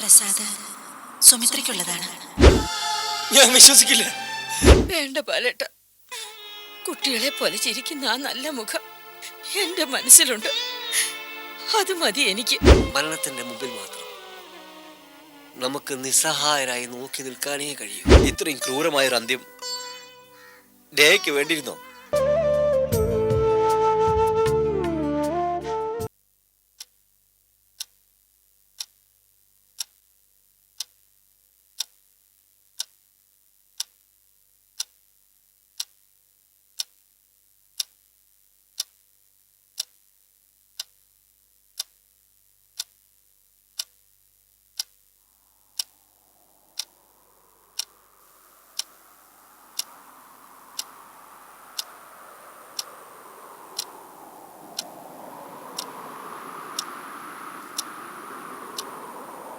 പ്രസാദ് സുമിത്രയ്ക്കുള്ളതാണ്. ഞാൻ വിശ്വസിക്കില്ല. വേണ്ട ബാലേട്ട, കുട്ടികളെ പോലെ ചിരിക്കുന്ന ആ നല്ല മുഖം എന്റെ മനസ്സിലുണ്ട്. അത് മതി എനിക്ക്. മരണത്തിന്റെ മുമ്പിൽ മാത്രം നമുക്ക് നിസ്സഹായരായി നോക്കി നിൽക്കാനേ കഴിയും. ഇത്രയും ക്രൂരമായൊരു അന്ത്യം ഡേയ്ക്ക് വേണ്ടിയിരുന്നോ?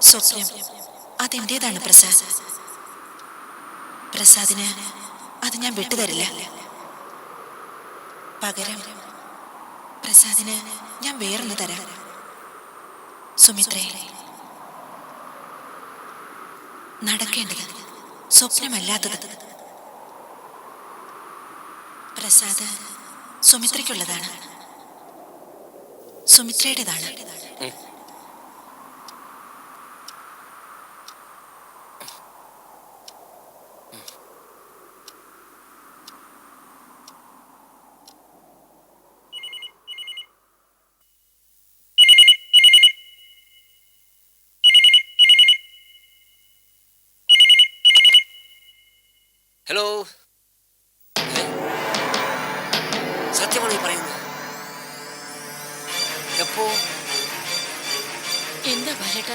സ്വപ്നം അതെന്റേതാണ് പ്രസാദ്. പ്രസാദിന് അത് ഞാൻ വിട്ടുതരില്ല. പകരം പ്രസാദിന് ഞാൻ വേറൊന്ന് തരാം. സുമിത്രേ, നടക്കേണ്ടത് സ്വപ്നമല്ലാത്തത്. പ്രസാദ് സുമിത്രയ്ക്കുള്ളതാണ്, സുമിത്രയുടേതാണ്. ഹലോ, സത്യമാണ് ഈ പറയുന്നത്? എപ്പോ? എന്താ ബാലേട്ട?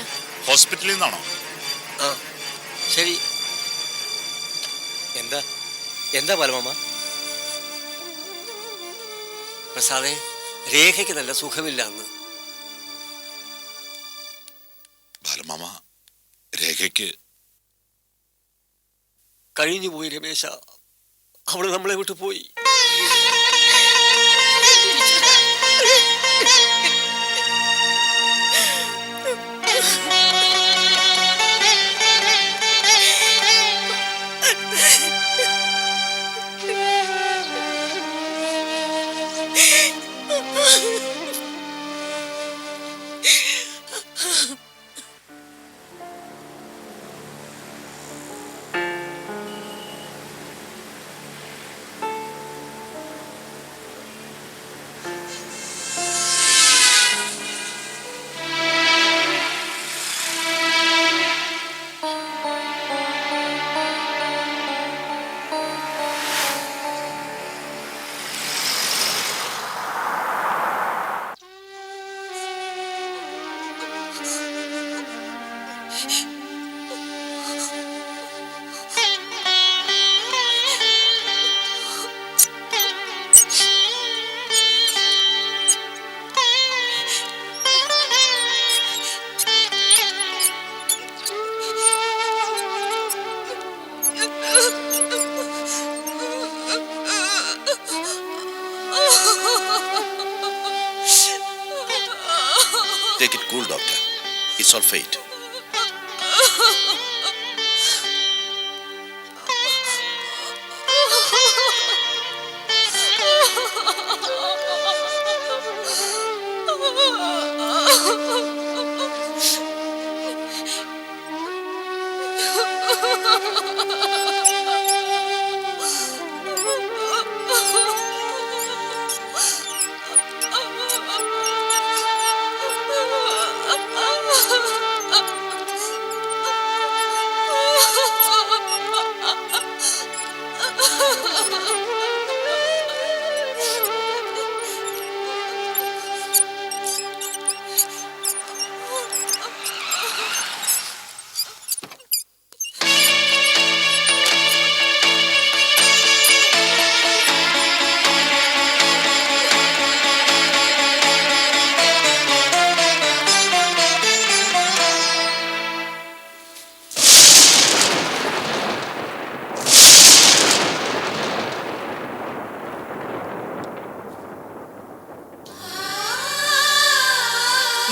ഹോസ്പിറ്റലിൽ നിന്നാണോ? ആ ശരി. എന്താ എന്താ ബാലമാമ? പ്രസാദേ, രേഖയ്ക്ക് നല്ല സുഖമില്ല അന്ന്. ബാലമാമ, രേഖയ്ക്ക് കഴിഞ്ഞു പോയി രമേശ. അവള് നമ്മളെ വിട്ടു പോയി. Take it cool, doctor. It's all fate.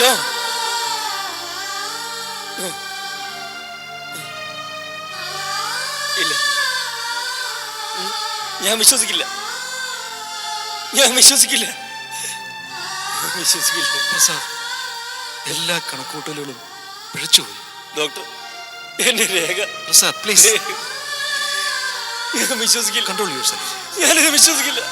No. No. ഞാൻ വിശ്വസിക്കില്ല. ഞാൻ വിശ്വസിക്കില്ല. വിശ്വസിക്കില്ല. പ്രസാദ്, എല്ലാ കണക്കൂട്ടലുകളും പിഴച്ചുപോയി. ഡോക്ടർ, എന്റെ രേഖ. പ്രസാദ് പ്ലീസ് ഞാൻ വിശ്വസിക്കില്ല. Control your self. ഞാനിത് വിശ്വസിക്കില്ല.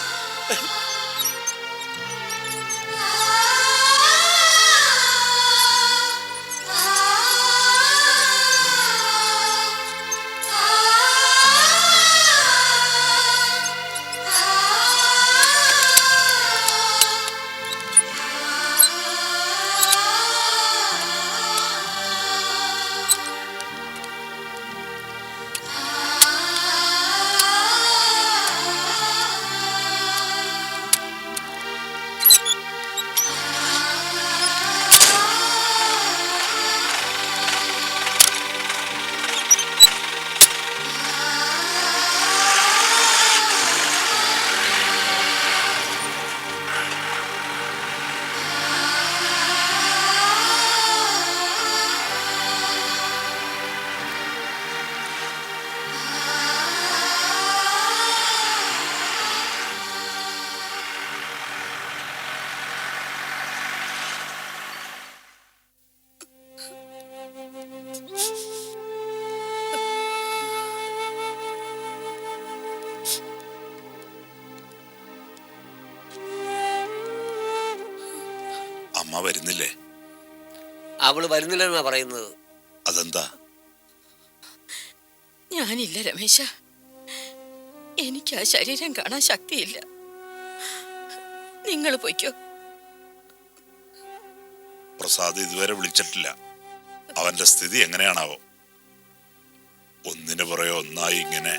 അമ്മ വരുന്നില്ലേ? അവള് വരുന്നില്ലെന്നാ പറയുന്നത്. അതെന്താ? ഞാനില്ല രമേശ, എനിക്ക് ആ ശരീരം കാണാൻ ശക്തിയില്ല. നിങ്ങൾ പൊയ്ക്കോ. പ്രസാദ് ഇതുവരെ വിളിച്ചിട്ടില്ല. അവന്റെ സ്ഥിതി എങ്ങനെയാണാവോ? ഒന്നിനു പുറകെ ഒന്നായി ഇങ്ങനെ.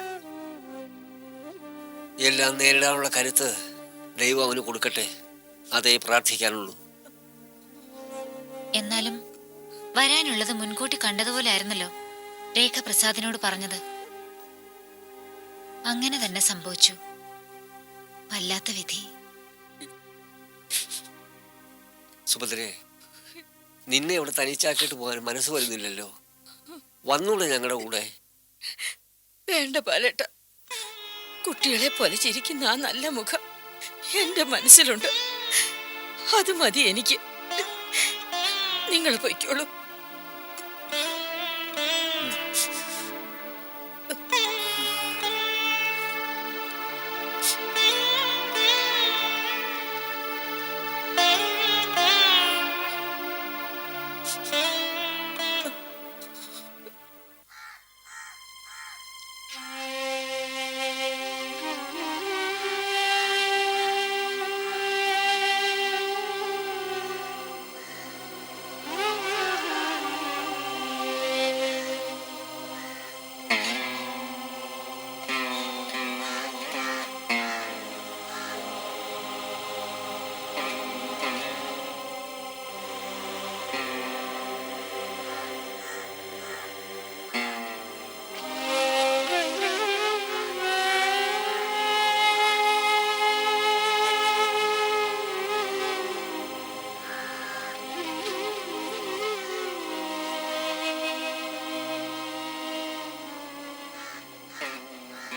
എല്ലാം നേരിടാനുള്ള കരുത്ത് ദൈവം അവന് കൊടുക്കട്ടെ. അതേ പ്രാർത്ഥിക്കാനുള്ളൂ. എന്നാലും വരാനുള്ളത് മുൻകൂട്ടി കണ്ടതുപോലെ ആയിരുന്നല്ലോ രേഖ പ്രസാദിനോട് പറഞ്ഞത്. അങ്ങനെ തന്നെ സംഭവിച്ചു. വല്ലാത്ത വിധി. സുഭദ്രേ, നിന്നെ ഇവിടെ തനിച്ചാക്കിയിട്ട് പോകാൻ മനസ്സ് വരുന്നില്ലല്ലോ. വന്നൂടെ ഞങ്ങളുടെ കൂടെ? വേണ്ട പാലേട്ട, കുട്ടികളെ പോലെ ചിരിക്കുന്ന ആ നല്ല മുഖം എന്റെ മനസ്സിലുണ്ട്. അത് മതി എനിക്ക്. നിങ്ങൾ പൊയ്ക്കോളൂ.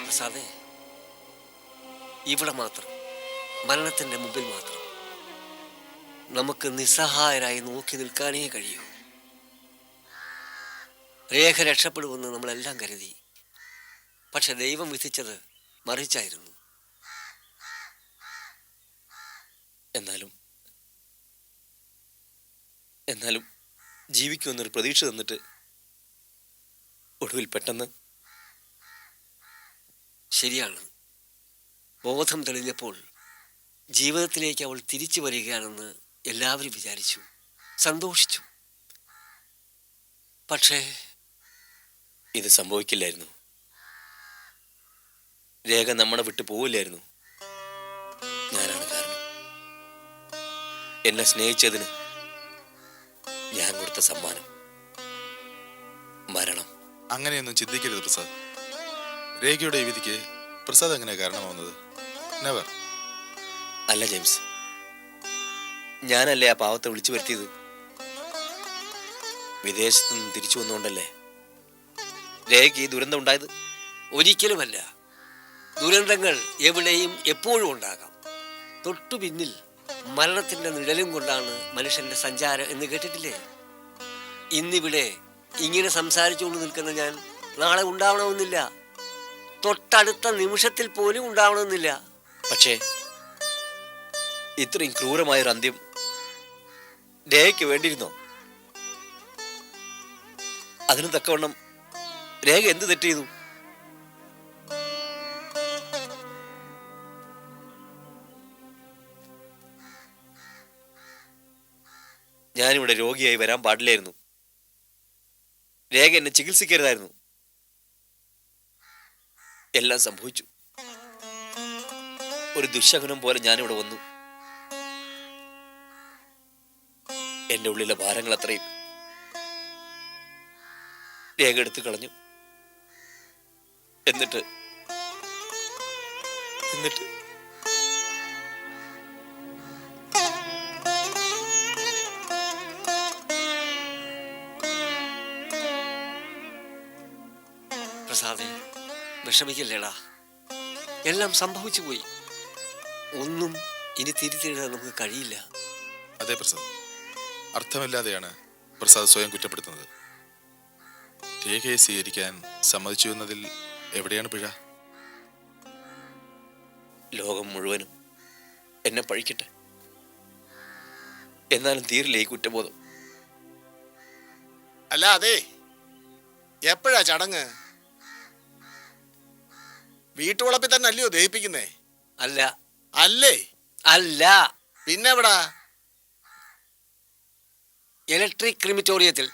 പ്രസാദേ, ഇവിടെ മാത്രം, മരണത്തിന്റെ മുമ്പിൽ മാത്രം നമുക്ക് നിസ്സഹായരായി നോക്കി നിൽക്കാനേ കഴിയൂ. രേഖ രക്ഷപ്പെടുമെന്ന് നമ്മളെല്ലാം കരുതി. പക്ഷെ ദൈവം വിധിച്ചത് മറിച്ചായിരുന്നു. എന്നാലും ജീവിക്കുമെന്നൊരു പ്രതീക്ഷ തന്നിട്ട് ഒടുവിൽ പെട്ടെന്ന്. ശരിയാണ്. ബോധം തെളിഞ്ഞപ്പോൾ ജീവിതത്തിലേക്ക് അവൾ തിരിച്ചു വരികയാണെന്ന് എല്ലാവരും വിചാരിച്ചു, സന്തോഷിച്ചു. പക്ഷേ ഇത് സംഭവിക്കില്ലായിരുന്നു. രേഖ നമ്മളെ വിട്ടു പോവില്ലായിരുന്നു. ഞാനാണ് കാരണം. എന്നെ സ്നേഹിച്ചതിന് ഞാൻ കൊടുത്ത സമ്മാനം മരണം. അങ്ങനെയൊന്നും ചിന്തിക്കരുത് പ്രസാദ്. രേഖയുടെ ഈ വിധിക്ക് പ്രസാദ് എങ്ങനെ കാരണമാവുന്നത്? നെവർ. അല്ല ജെയിംസ്, ഞാനല്ലേ ആ പാവത്തെ വിളിച്ചു വരുത്തിയത്. വിദേശത്ത് നിന്ന് തിരിച്ചു വന്നുകൊണ്ടല്ലേ രേഖയ്ക്ക് ഈ ദുരന്തം ഉണ്ടായത്. ഒരിക്കലുമല്ല. ദുരന്തങ്ങൾ എവിടെയും എപ്പോഴും ഉണ്ടാകാം. തൊട്ടു പിന്നിൽ മരണത്തിന്റെ നിഴലും കൊണ്ടാണ് മനുഷ്യന്റെ സഞ്ചാരം എന്ന് കേട്ടിട്ടില്ലേ? ഇന്നിവിടെ ഇങ്ങനെ സംസാരിച്ചുകൊണ്ട് നിൽക്കുന്ന ഞാൻ നാളെ ഉണ്ടാവണമെന്നില്ല, തൊട്ടടുത്ത നിമിഷത്തിൽ പോലും ഉണ്ടാവണമെന്നില്ല. പക്ഷേ ഇത്രയും ക്രൂരമായൊരു അന്ത്യം രേഖയ്ക്ക് വേണ്ടിയിരുന്നോ? അതിന് തക്കവണ്ണം രേഖ എന്ത് തെറ്റ് ചെയ്തു? ഞാനിവിടെ രോഗിയായി വരാൻ പാടില്ലായിരുന്നു. രേഖ എന്നെ ചികിത്സിക്കരുതായിരുന്നു. എല്ലാം സംഭവിച്ചു. ഒരു ദുശകുനം പോലെ ഞാനിവിടെ വന്നു. എന്റെ ഉള്ളിലെ ഭാരങ്ങൾ അത്രയും രേഖ എടുത്തു കളഞ്ഞു. എന്നിട്ട് പ്രസാദേ, വിഷമിക്കല്ലേടാ. എല്ലാം സംഭവിച്ചു പോയി. ഒന്നും ഇനി തിരിച്ചെഴുതാൻ നമുക്ക് കഴിയില്ല. അതെ പ്രസാദ്, അർത്ഥമില്ലാതെയാണ് പ്രസാദ് സ്വയം കുറ്റപ്പെടുത്തുന്നത്. രേഖയെ സ്വീകരിക്കാൻ സമ്മതിച്ചു എന്നതിൽ എവിടെയാണ് പിഴ? ലോകം മുഴുവനും എന്നെ പഴിക്കട്ടെ, എന്നാലും തീരില്ല ഈ കുറ്റബോധം. അല്ല, അതെ, എപ്പോഴാ ചടങ്ങ്? വീട്ടുവളപ്പിൽ തന്നെ അല്ലയോ ദഹിപ്പിക്കുന്നേ? അല്ല. അല്ലേ? അല്ല. പിന്നെവിടാ? ഇലക്ട്രിക് ക്രിമിറ്റോറിയത്തിൽ.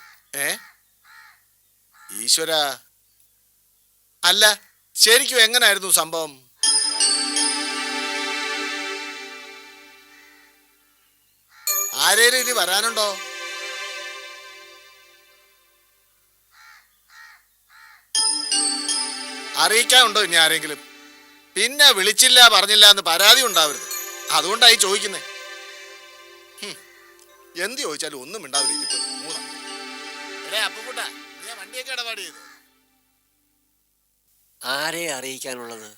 ഈശ്വര, അല്ല ശരിക്കും എങ്ങനായിരുന്നു സംഭവം? ആരേലും ഇനി വരാനുണ്ടോ? അറിയിക്കാനുണ്ടോ ഇനി ആരെങ്കിലും? പിന്നെ വിളിച്ചില്ല പറഞ്ഞില്ല എന്ന് പരാതി ഉണ്ടാവരുത്, അതുകൊണ്ടായി ചോദിക്കുന്നേ. എന്ത് ചോദിച്ചാലും ഒന്നും മിണ്ടാതിരിക്കും. വണ്ടിയൊക്കെ ഇടപാട് ചെയ്തു. ആരെ അറിയിക്കാനുള്ളത്?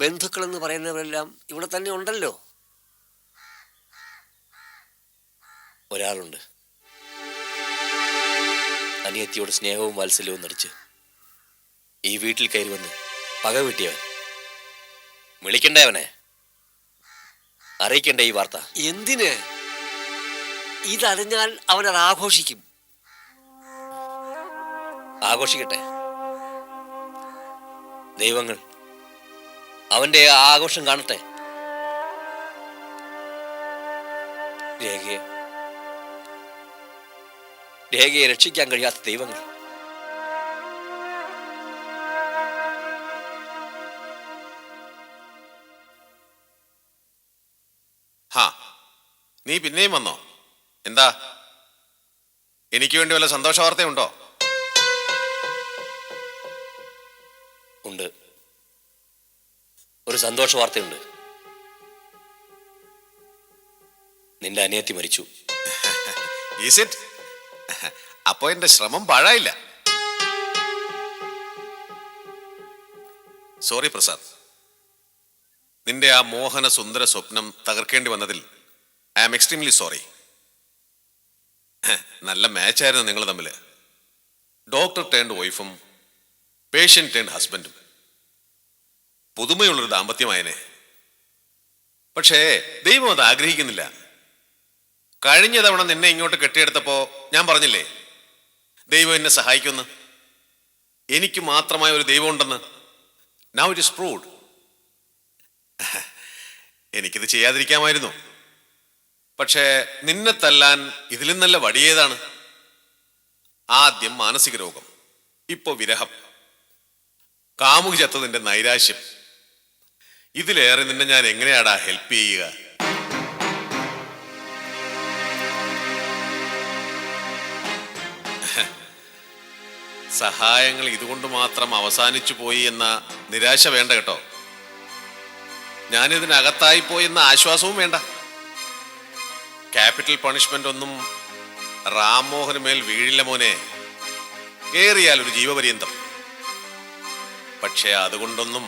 ബന്ധുക്കൾ എന്ന് പറയുന്നവരെല്ലാം ഇവിടെ തന്നെ ഉണ്ടല്ലോ. ഒരാളുണ്ട്, അനിയത്തിയോട് സ്നേഹവും വാത്സല്യവും നടിച്ച് ഈ വീട്ടിൽ കയറി വന്ന് പക വീട്ടിയവൻ. വിളിക്കണ്ടേ അവനെ? അറിയിക്കണ്ടേ ഈ വാർത്ത? എന്തിന്? ഇതറിഞ്ഞാൽ അവനത് ആഘോഷിക്കും. ആഘോഷിക്കട്ടെ. ദൈവങ്ങൾ അവന്റെ ആ ആഘോഷം കാണട്ടെ. രേഖയെ രക്ഷിക്കാൻ കഴിയാത്ത ദൈവങ്ങൾ. ഹാ, നീ പിന്നെയും വന്നോ? എന്താ, എനിക്ക് വേണ്ടി വല്ല സന്തോഷ വാർത്തയുണ്ടോ? ഉണ്ട്, ഒരു സന്തോഷ വാർത്തയുണ്ട്. നിന്റെ അനിയത്തി മരിച്ചു. Is it? അപ്പോ എന്റെ ശ്രമം പാഴായില്ല. സോറി പ്രസാദ്, നിന്റെ ആ മോഹന സുന്ദര സ്വപ്നം തകർക്കേണ്ടി വന്നതിൽ ഐ ആം എക്സ്ട്രീംലി സോറി. നല്ല മാച്ചായിരുന്നു നിങ്ങൾ തമ്മിൽ. ഡോക്ടർ ടേൺഡ് വൈഫും പേഷ്യന്റ് ടേൺഡ് ഹസ്ബൻഡും. പുതുമയുള്ളൊരു ദാമ്പത്യമായനെ. പക്ഷേ ദൈവം അത് ആഗ്രഹിക്കുന്നില്ല. കഴിഞ്ഞ തവണ നിന്നെ ഇങ്ങോട്ട് കെട്ടിയെടുത്തപ്പോ ഞാൻ പറഞ്ഞില്ലേ, ദൈവം എന്നെ സഹായിക്കുമെന്ന്. എനിക്ക് മാത്രമായ ഒരു ദൈവം ഉണ്ടെന്ന്. Now it is proved. എനിക്കിത് ചെയ്യാതിരിക്കാമായിരുന്നു. പക്ഷേ നിന്നെ തല്ലാൻ ഇതിലും നല്ല വടിയേതാണ്? ആദ്യം മാനസിക രോഗം, ഇപ്പോ വിരഹം, കാമുകി ചത്തതിന്റെ നൈരാശ്യം. ഇതിലേറെ നിന്നെ ഞാൻ എങ്ങനെയാടാ ഹെൽപ്പ് ചെയ്യുക? സഹായങ്ങൾ ഇതുകൊണ്ട് മാത്രം അവസാനിച്ചു പോയി എന്ന നിരാശ വേണ്ട കേട്ടോ. ഞാനിതിനകത്തായി പോയെന്ന ആശ്വാസവും വേണ്ട. ക്യാപിറ്റൽ പണിഷ്മെന്റ് ഒന്നും റാംമോഹന് മേൽ വീഴില്ല മോനെ. ഏറിയാൽ ഒരു ജീവപര്യന്തം. പക്ഷെ അതുകൊണ്ടൊന്നും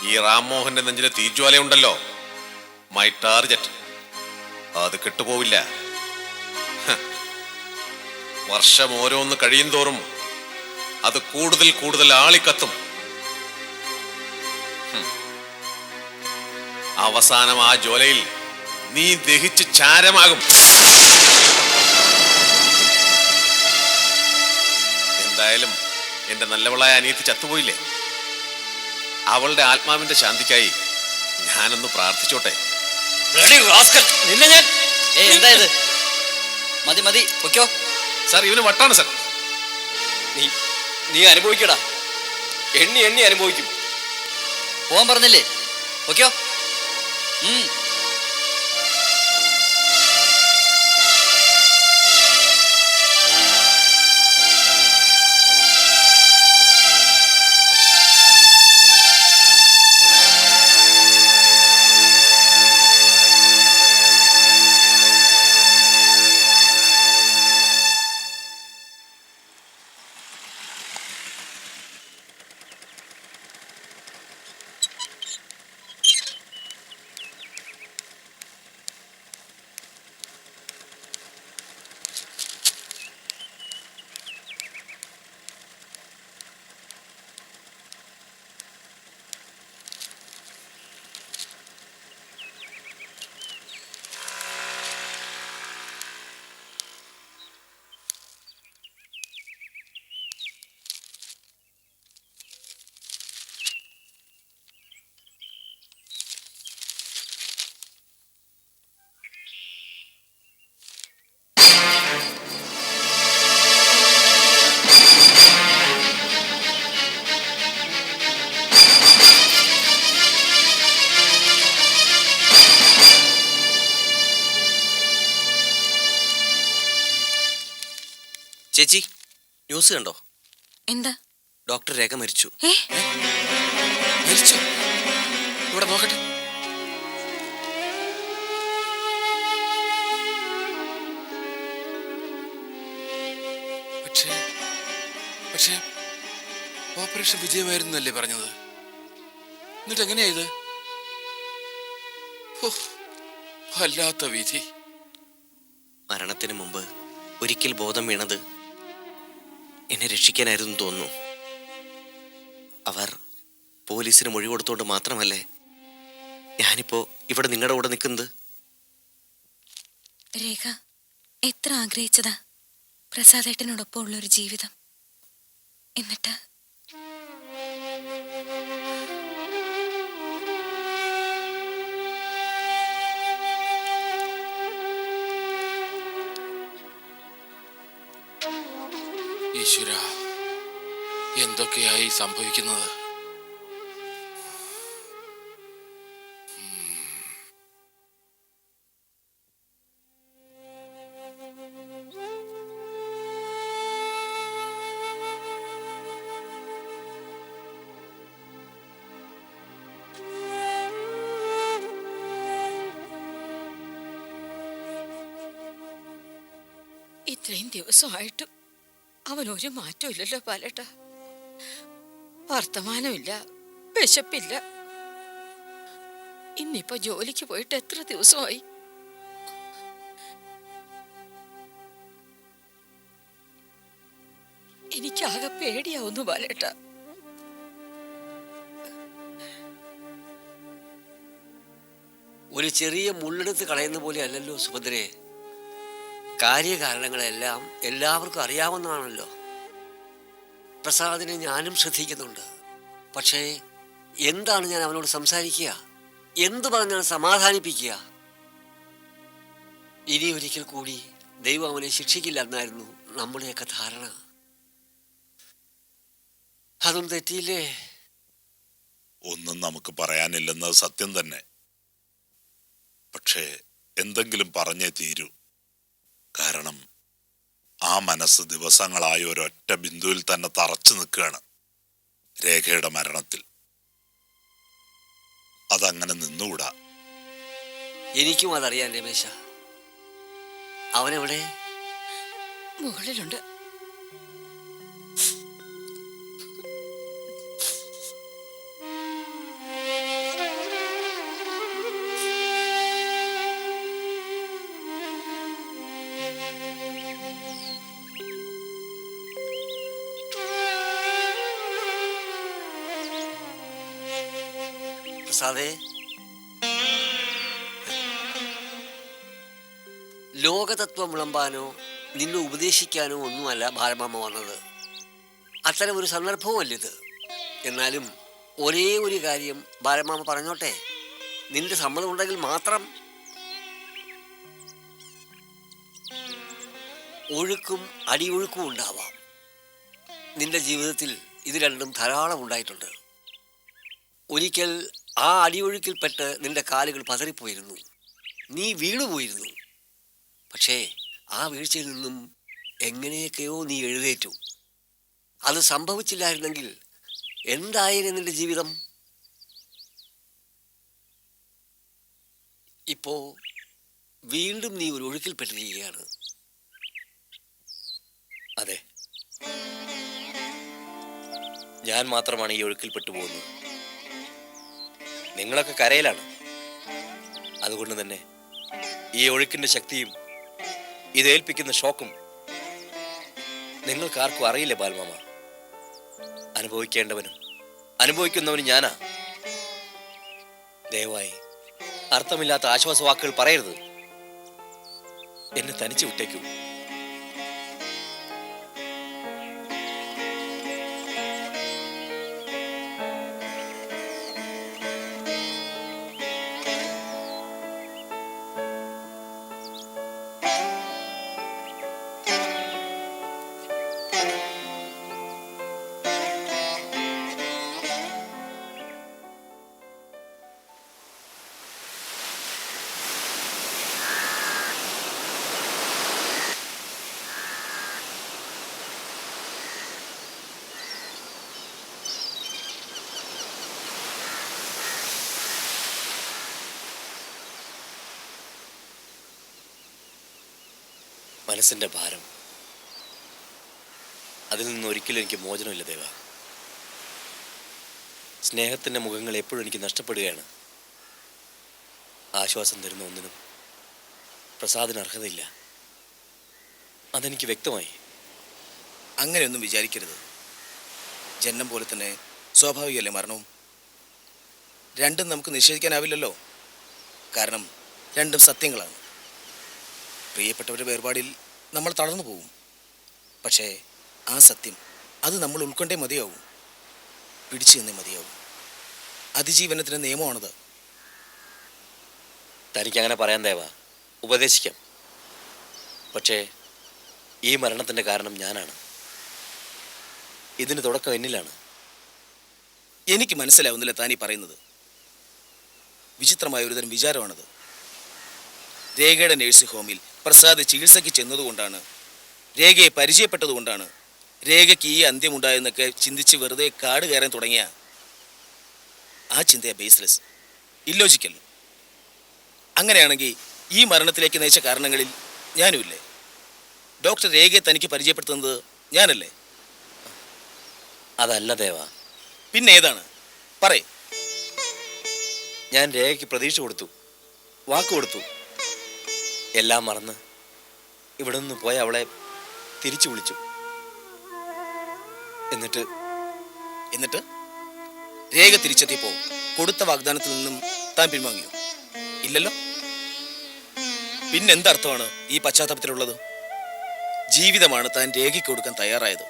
ഈ റാംമോഹന്റെ നെഞ്ചിലെ തീജ്വാലയുണ്ടല്ലോ, മൈ ടാർജറ്റ്, അത് കെട്ടുപോവില്ല. ഹ്. വർഷം ഓരോന്ന് കഴിയും തോറും അത് കൂടുതൽ കൂടുതൽ ആളിക്കത്തും. അവസാനം ആ ജ്വാലയിൽ നീ ദഹിച്ച് ചാരമാകും. എന്തായാലും എന്റെ നല്ലവളായ അനിയത്തി ചത്തുപോയില്ലേ, അവളുടെ ആത്മാവിന്റെ ശാന്തിക്കായി ഞാനൊന്ന് പ്രാർത്ഥിച്ചോട്ടെ. നിന്നെ ഞാൻ എന്തായത്? മതി മതി, പൊയ്ക്കോ. സാർ, ഇവന് വട്ടാണ് സാർ. നീ നീ അനുഭവിക്കടാ, എണ്ണി എണ്ണി അനുഭവിക്കും. പോവാൻ പറഞ്ഞില്ലേ, പൊയ്ക്കോ. ചേച്ചി, ന്യൂസ് കണ്ടോ? എന്താ? ഡോക്ടർ രേഖ മരിച്ചു. മരിച്ചോ? ഇവിടെ നോക്കട്ടെ. പക്ഷേ ഓപ്പറേഷൻ വിജയമായിരുന്നു അല്ലേ പറഞ്ഞത്? എന്നിട്ട് എങ്ങനെയാ ഇത്? വല്ലാത്ത വിധി. മരണത്തിന് മുമ്പ് ഒരിക്കൽ ബോധം വീണത് എന്നെ രക്ഷിക്കാനായിരുന്നു തോന്നുന്നു. അവർ പോലീസിന് മൊഴി കൊടുത്തോണ്ട് മാത്രമല്ലേ ഞാനിപ്പോ ഇവിടെ നിങ്ങളുടെ കൂടെ നിൽക്കുന്നത്. രേഖ എത്ര ആഗ്രഹിച്ചതാ പ്രസാദേട്ടനോടൊപ്പം ഉള്ളൊരു ജീവിതം. എന്നിട്ട് ഈശ്വര, എന്തൊക്കെയായി സംഭവിക്കുന്നത്? ഇത്രയും ദിവസമായിട്ടും അവൻ ഒരു മാറ്റവും ഇല്ലല്ലോ പാലേട്ട. വർത്തമാനമില്ല, വിശപ്പില്ല. ഇന്നിപ്പോ ജോലിക്ക് പോയിട്ട് എത്ര ദിവസമായി? എനിക്കാകെ പേടിയാവുന്നു പാലേട്ട. ഒരു ചെറിയ മുള്ളെടുത്ത് കളയുന്ന പോലെ അല്ലല്ലോ സുഭദ്രയെ. കാര്യകാരണങ്ങളെല്ലാം എല്ലാവർക്കും അറിയാവുന്നതാണല്ലോ. പ്രസാദിനെ ഞാനും ശ്രദ്ധിക്കുന്നുണ്ട്. പക്ഷേ എന്താണ് ഞാൻ അവനോട് സംസാരിക്കുക? എന്തു പറഞ്ഞാണ് സമാധാനിപ്പിക്കുക? ഇനി ഒരിക്കൽ കൂടി ദൈവം അവനെ ശിക്ഷിക്കില്ല എന്നായിരുന്നു നമ്മുടെയൊക്കെ ധാരണ. അതും തെറ്റിയില്ലേ? ഒന്നും നമുക്ക് പറയാനില്ലെന്നത് സത്യം തന്നെ. പക്ഷേ എന്തെങ്കിലും പറഞ്ഞേ തീരൂ. കാരണം ആ മനസ്സ് ദിവസങ്ങളായി ഒരൊറ്റ ബിന്ദുവിൽ തന്നെ തറച്ചു നിൽക്കുകയാണ്. രേഖയുടെ മരണത്തിൽ അതങ്ങനെ നിന്നുകൂടാ. എനിക്കും അതറിയാൻ രമേശ. അവനെവിടെ? മുകളിലുണ്ട്. പ്രസാദേ, ലോകതത്വം വിളമ്പാനോ നിന്നെ ഉപദേശിക്കാനോ ഒന്നുമല്ല ബാലമാമ വന്നത്. അത്തരം ഒരു സന്ദർഭവുമല്ലിത്. എന്നാലും ഒരേ ഒരു കാര്യം ബാലമാമ പറഞ്ഞോട്ടെ, നിന്റെ സമ്മതമുണ്ടെങ്കിൽ മാത്രം. ഒഴുക്കും അടിയൊഴുക്കും ഉണ്ടാവാം. നിന്റെ ജീവിതത്തിൽ ഇത് രണ്ടും ധാരാളം ഉണ്ടായിട്ടുണ്ട്. ഒരിക്കൽ ആ അടിയൊഴുക്കിൽപ്പെട്ട് നിന്റെ കാലുകൾ പതറിപ്പോയിരുന്നു, നീ വീണുപോയിരുന്നു. പക്ഷേ ആ വീഴ്ചയിൽ നിന്നും എങ്ങനെയൊക്കെയോ നീ എഴുന്നേറ്റു. അത് സംഭവിച്ചില്ലായിരുന്നെങ്കിൽ എന്തായിരുന്നു നിന്റെ ജീവിതം? ഇപ്പോ വീണ്ടും നീ ഒരു ഒഴുക്കിൽപ്പെട്ടിരിക്കുകയാണ്. അതെ, ഞാൻ മാത്രമാണ് ഈ ഒഴുക്കിൽപ്പെട്ടു പോകുന്നത്. നിങ്ങളൊക്കെ കരയിലാണ്. അതുകൊണ്ട് തന്നെ ഈ ഒഴുക്കിന്റെ ശക്തിയും ഇതേൽപ്പിക്കുന്ന ഷോക്കും നിങ്ങൾക്കാർക്കും അറിയില്ല ബാൽമാമ. അനുഭവിക്കേണ്ടവനും അനുഭവിക്കുന്നവനും ഞാനാ. ദയവായി അർത്ഥമില്ലാത്ത ആശ്വാസവാക്കുകൾ പറയരുത്. എന്നെ തനിച്ചു വിട്ടേക്കൂ. മനസ്സിന്റെ ഭാരം, അതിൽ നിന്ന് ഒരിക്കലും എനിക്ക് മോചനമില്ല ദേവ. സ്നേഹത്തിന്റെ മുഖങ്ങൾ എപ്പോഴും എനിക്ക് നഷ്ടപ്പെടുകയാണ്. ആശ്വാസം തരുന്ന ഒന്നിനും പ്രസാദിന് അർഹതയില്ല. അതെനിക്ക് വ്യക്തമായി. അങ്ങനെയൊന്നും വിചാരിക്കരുത്. ജനനം പോലെ തന്നെ സ്വാഭാവികമല്ലേ മരണവും? രണ്ടും നമുക്ക് നിഷേധിക്കാനാവില്ലല്ലോ. കാരണം രണ്ടും സത്യങ്ങളാണ്. പ്രിയപ്പെട്ടവരുടെ വേർപാടിൽ നമ്മൾ തളർന്നു പോകും. പക്ഷേ ആ സത്യം അത് നമ്മൾ ഉൾക്കൊണ്ടേ മതിയാവും, പിടിച്ചു നിന്നേ മതിയാവും. അതിജീവനത്തിന് നിയമമാണത്. തനിക്കങ്ങനെ പറയാൻ ദേവ, ഉപദേശിക്കാം. പക്ഷേ ഈ മരണത്തിൻ്റെ കാരണം ഞാനാണ്. ഇതിന് തുടക്കം എന്നിലാണ്. എനിക്ക് മനസ്സിലാവുന്നില്ല താനീ പറയുന്നത്. വിചിത്രമായ ഒരുതരം വിചാരമാണത്. രേഖയുടെ നേഴ്സിംഗ് ഹോമിൽ പ്രസാദ് ചികിത്സയ്ക്ക് ചെന്നതുകൊണ്ടാണ്, രേഖയെ പരിചയപ്പെട്ടതുകൊണ്ടാണ് രേഖയ്ക്ക് ഈ അന്ത്യമുണ്ടായെന്നൊക്കെ ചിന്തിച്ച് വെറുതെ കാട് കയറാൻ തുടങ്ങിയ ആ ചിന്തയാ ബേസ്ലെസ്, ഇല്ലോജിക്കൽ. അങ്ങനെയാണെങ്കിൽ ഈ മരണത്തിലേക്ക് നയിച്ച കാരണങ്ങളിൽ ഞാനുമില്ലേ? ഡോക്ടർ രേഖയെ തനിക്ക് പരിചയപ്പെടുത്തുന്നത് ഞാനല്ലേ? അതല്ല ദേവ. പിന്നെ ഏതാണ്? പറയ്. ഞാൻ രേഖയ്ക്ക് പ്രതീക്ഷ കൊടുത്തു, വാക്ക് കൊടുത്തു. എല്ലാം മറന്ന് ഇവിടെ നിന്ന് പോയ അവളെ തിരിച്ചു വിളിച്ചു. എന്നിട്ട് രേഖ തിരിച്ചെത്തിയപ്പോ കൊടുത്ത വാഗ്ദാനത്തിൽ നിന്നും താൻ പിൻവാങ്ങിയോ? ഇല്ലല്ലോ. പിന്നെന്തർത്ഥമാണ് ഈ പശ്ചാത്തലത്തിലുള്ളത്? ജീവിതമാണ് താൻ രേഖയ്ക്ക് കൊടുക്കാൻ തയ്യാറായത്,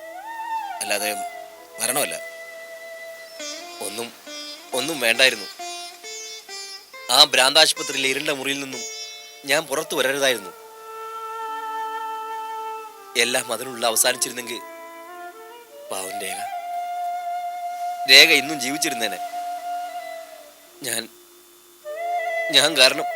അല്ലാതെ മരണമല്ല. ഒന്നും വേണ്ടായിരുന്നു. ആ ഭ്രാന്താശുപത്രിയിലെ ഇരുണ്ട മുറിയിൽ നിന്നും ഞാൻ പുറത്തു വരരുതായിരുന്നു. എല്ലാം അതിനുള്ള അവസാനിച്ചിരുന്നെങ്കിൽ പാവം രേഖ ഇന്നും ജീവിച്ചിരുന്നേനെ. ഞാൻ കാരണം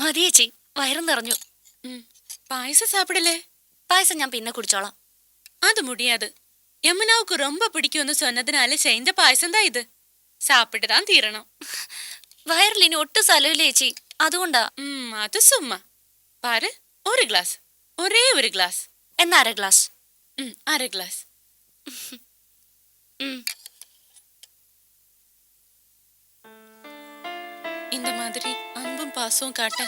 മതിയേച്ചി, വയറും നിറഞ്ഞു. പായസം സാപ്പിടല്ലേ? പായസം ഞാൻ പിന്നെ കുടിച്ചോളാം. അത് മുടിയാത്. யமுனாவுக்கு ரொம்ப பிடிக்கும்னு சொன்னதுனால செஞ்ச பாயസം தான் இது. சாப்பிட்டு தான் தீரணும். വയറിൽ ഇനി ഒട്ടും സ്ഥലമില്ല ചേച്ചി, അതുകൊണ്ടാ. അത് സുമ്മാ. പാര്, ഒരു ഗ്ലാസ്, ഒരേ ഒരു ഗ്ലാസ്. എന്നാ 1/2 ഗ്ലാസ്. 1/2 ഗ്ലാസ്. இந்த மாதிரி அன்பும் பாசமும் காட்ட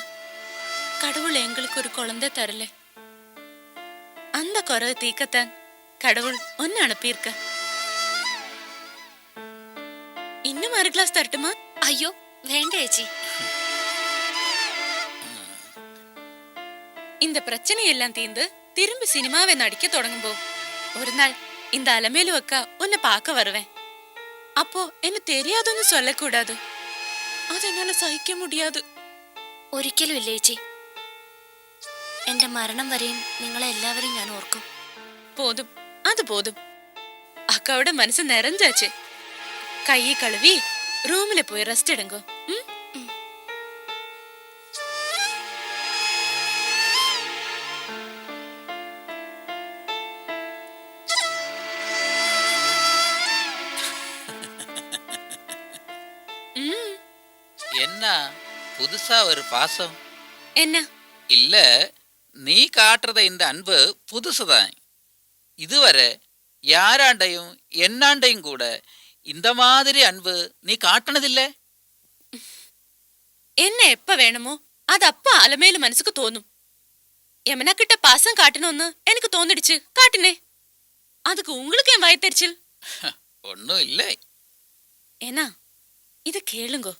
கடவுள் எங்களுக்கு ஒரு குழந்தை தரல. அந்த குறைவை தீக்கத்தான் கடவுள் ஒன்னு அனுப்பியிருக்க. இன்னும் 1/2 ഗ്ലാസ് തരട്ടുമാ? അയ്യോ വേണ്ട ചേച്ചി. இந்த பிரச்சனையெல்லாம் தீர்ந்து திரும்பி சினிமாவை நடிக்க தொடங்கும்போ ஒரு நாள் இந்த அலமேலு அக்கா உன்னை பார்க்க வருவேன். அப்போ என்ன தெரியாதுன்னு சொல்லக்கூடாது. അതെന്നാല സഹിക്കാൻ മുടിയാത്. ഒരിക്കലും ഇല്ല ചേച്ചി. എന്റെ മരണം വരെയും നിങ്ങളെ എല്ലാവരെയും ഞാൻ ഓർക്കും. പോതും, അത് പോതും. അക്കയുടെ മനസ്സ് നിറഞ്ചാച്ചേ. കൈ കഴുവി റൂമില് പോയി റെസ്റ്റ് എടുങ്കോ. என்ன புதுசா ஒரு பாசம்? என்ன இல்ல, நீ காட்டுறத இந்த அன்பு புதுசுதான். இதுவரை யாராண்டையும் என்னாண்டையும் கூட இந்த மாதிரி அன்பு நீ காட்டினதில்ல. என்ன எப்ப வேணுமோ அது அப்ப அலமேலு മനസ്സുக்கு തോന്നും. யமுனா கிட்ட பாசம் காட்டணும்னு எனக்கு தோணிடுச்சு, காட்டினே. அதுக்கு உங்களுக்கு என் வயத்தெரிச்சல் ஒன்னும் இல்லை. ஏன்னா இது கேளுங்கோ.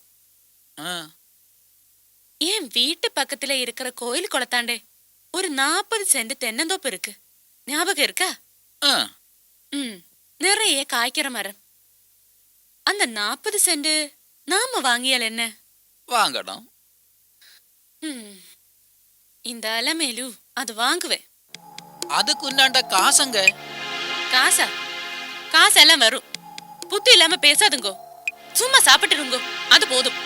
என் வீட்டு பக்கத்துல இருக்கிற கோயில் குளத்தாண்டே ஒரு 40 சென்ட் தென்னந்தோப்பு இருக்கு. ஞாபகம் இருக்கா? நிறைய காய்க்கிற மரம். அந்த 40 சென்ட் நாம வாங்கியால் என்ன? வாங்கணும். இந்த அலமேலு அது வாங்குவேன். அதுக்கு உண்டாண்ட காசங்க? காசா? காசெல்லாம் வரும். புத்து இல்லாம பேசாதுங்கோ. சும்மா சாப்பிட்டுருங்கோ, அது போதும்.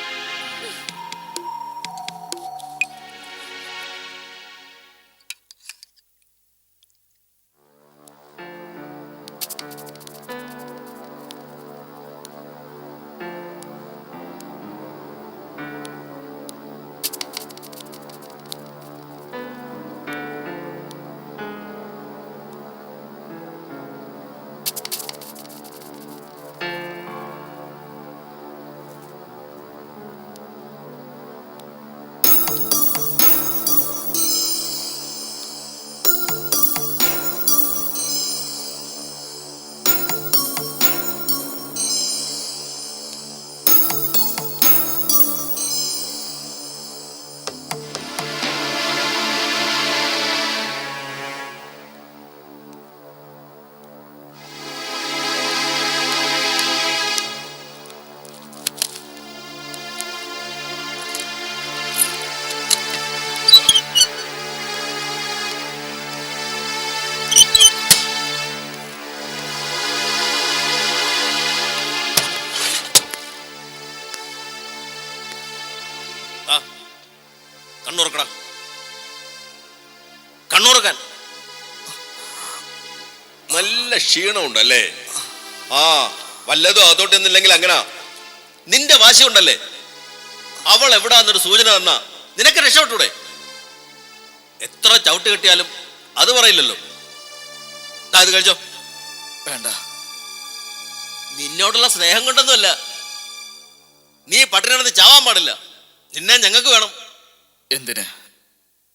കണ്ണുറക്കടാ, കണ്ണുറക്കാൻ. നല്ല ക്ഷീണമുണ്ടല്ലേ? ആ, വല്ലതും അതോട്ടൊന്നില്ലെങ്കിൽ അങ്ങനെ നിന്റെ വാശി ഉണ്ടല്ലേ? അവൾ എവിടാന്നൊരു സൂചന തന്നാ നിനക്ക് രക്ഷപ്പെട്ടൂടെ? എത്ര ചവിട്ട് കിട്ടിയാലും അത് പറയില്ലല്ലോ. ഇത് കഴിച്ചോ. വേണ്ട. നിന്നോടുള്ള സ്നേഹം കൊണ്ടൊന്നുമല്ല. നീ പട്ടിണി കിടന്ന് ചാവാൻ പാടില്ല. നിന്നെ ഞങ്ങൾക്ക് വേണം. എന്തിന്?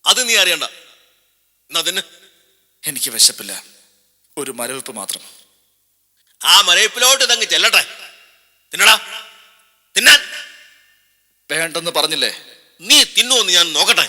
അത് നീ അറിയണ്ട. അതിന് എനിക്ക് വിശപ്പില്ല, ഒരു മരവിപ്പ് മാത്രം. ആ മരവിപ്പിലോട്ട് ഇതങ്ങ് ചെല്ലട്ടെ. തിന്നടാ, തിന്നാൻ. വേണ്ടെന്ന് പറഞ്ഞില്ലേ? നീ തിന്നുവെന്ന് ഞാൻ നോക്കട്ടെ.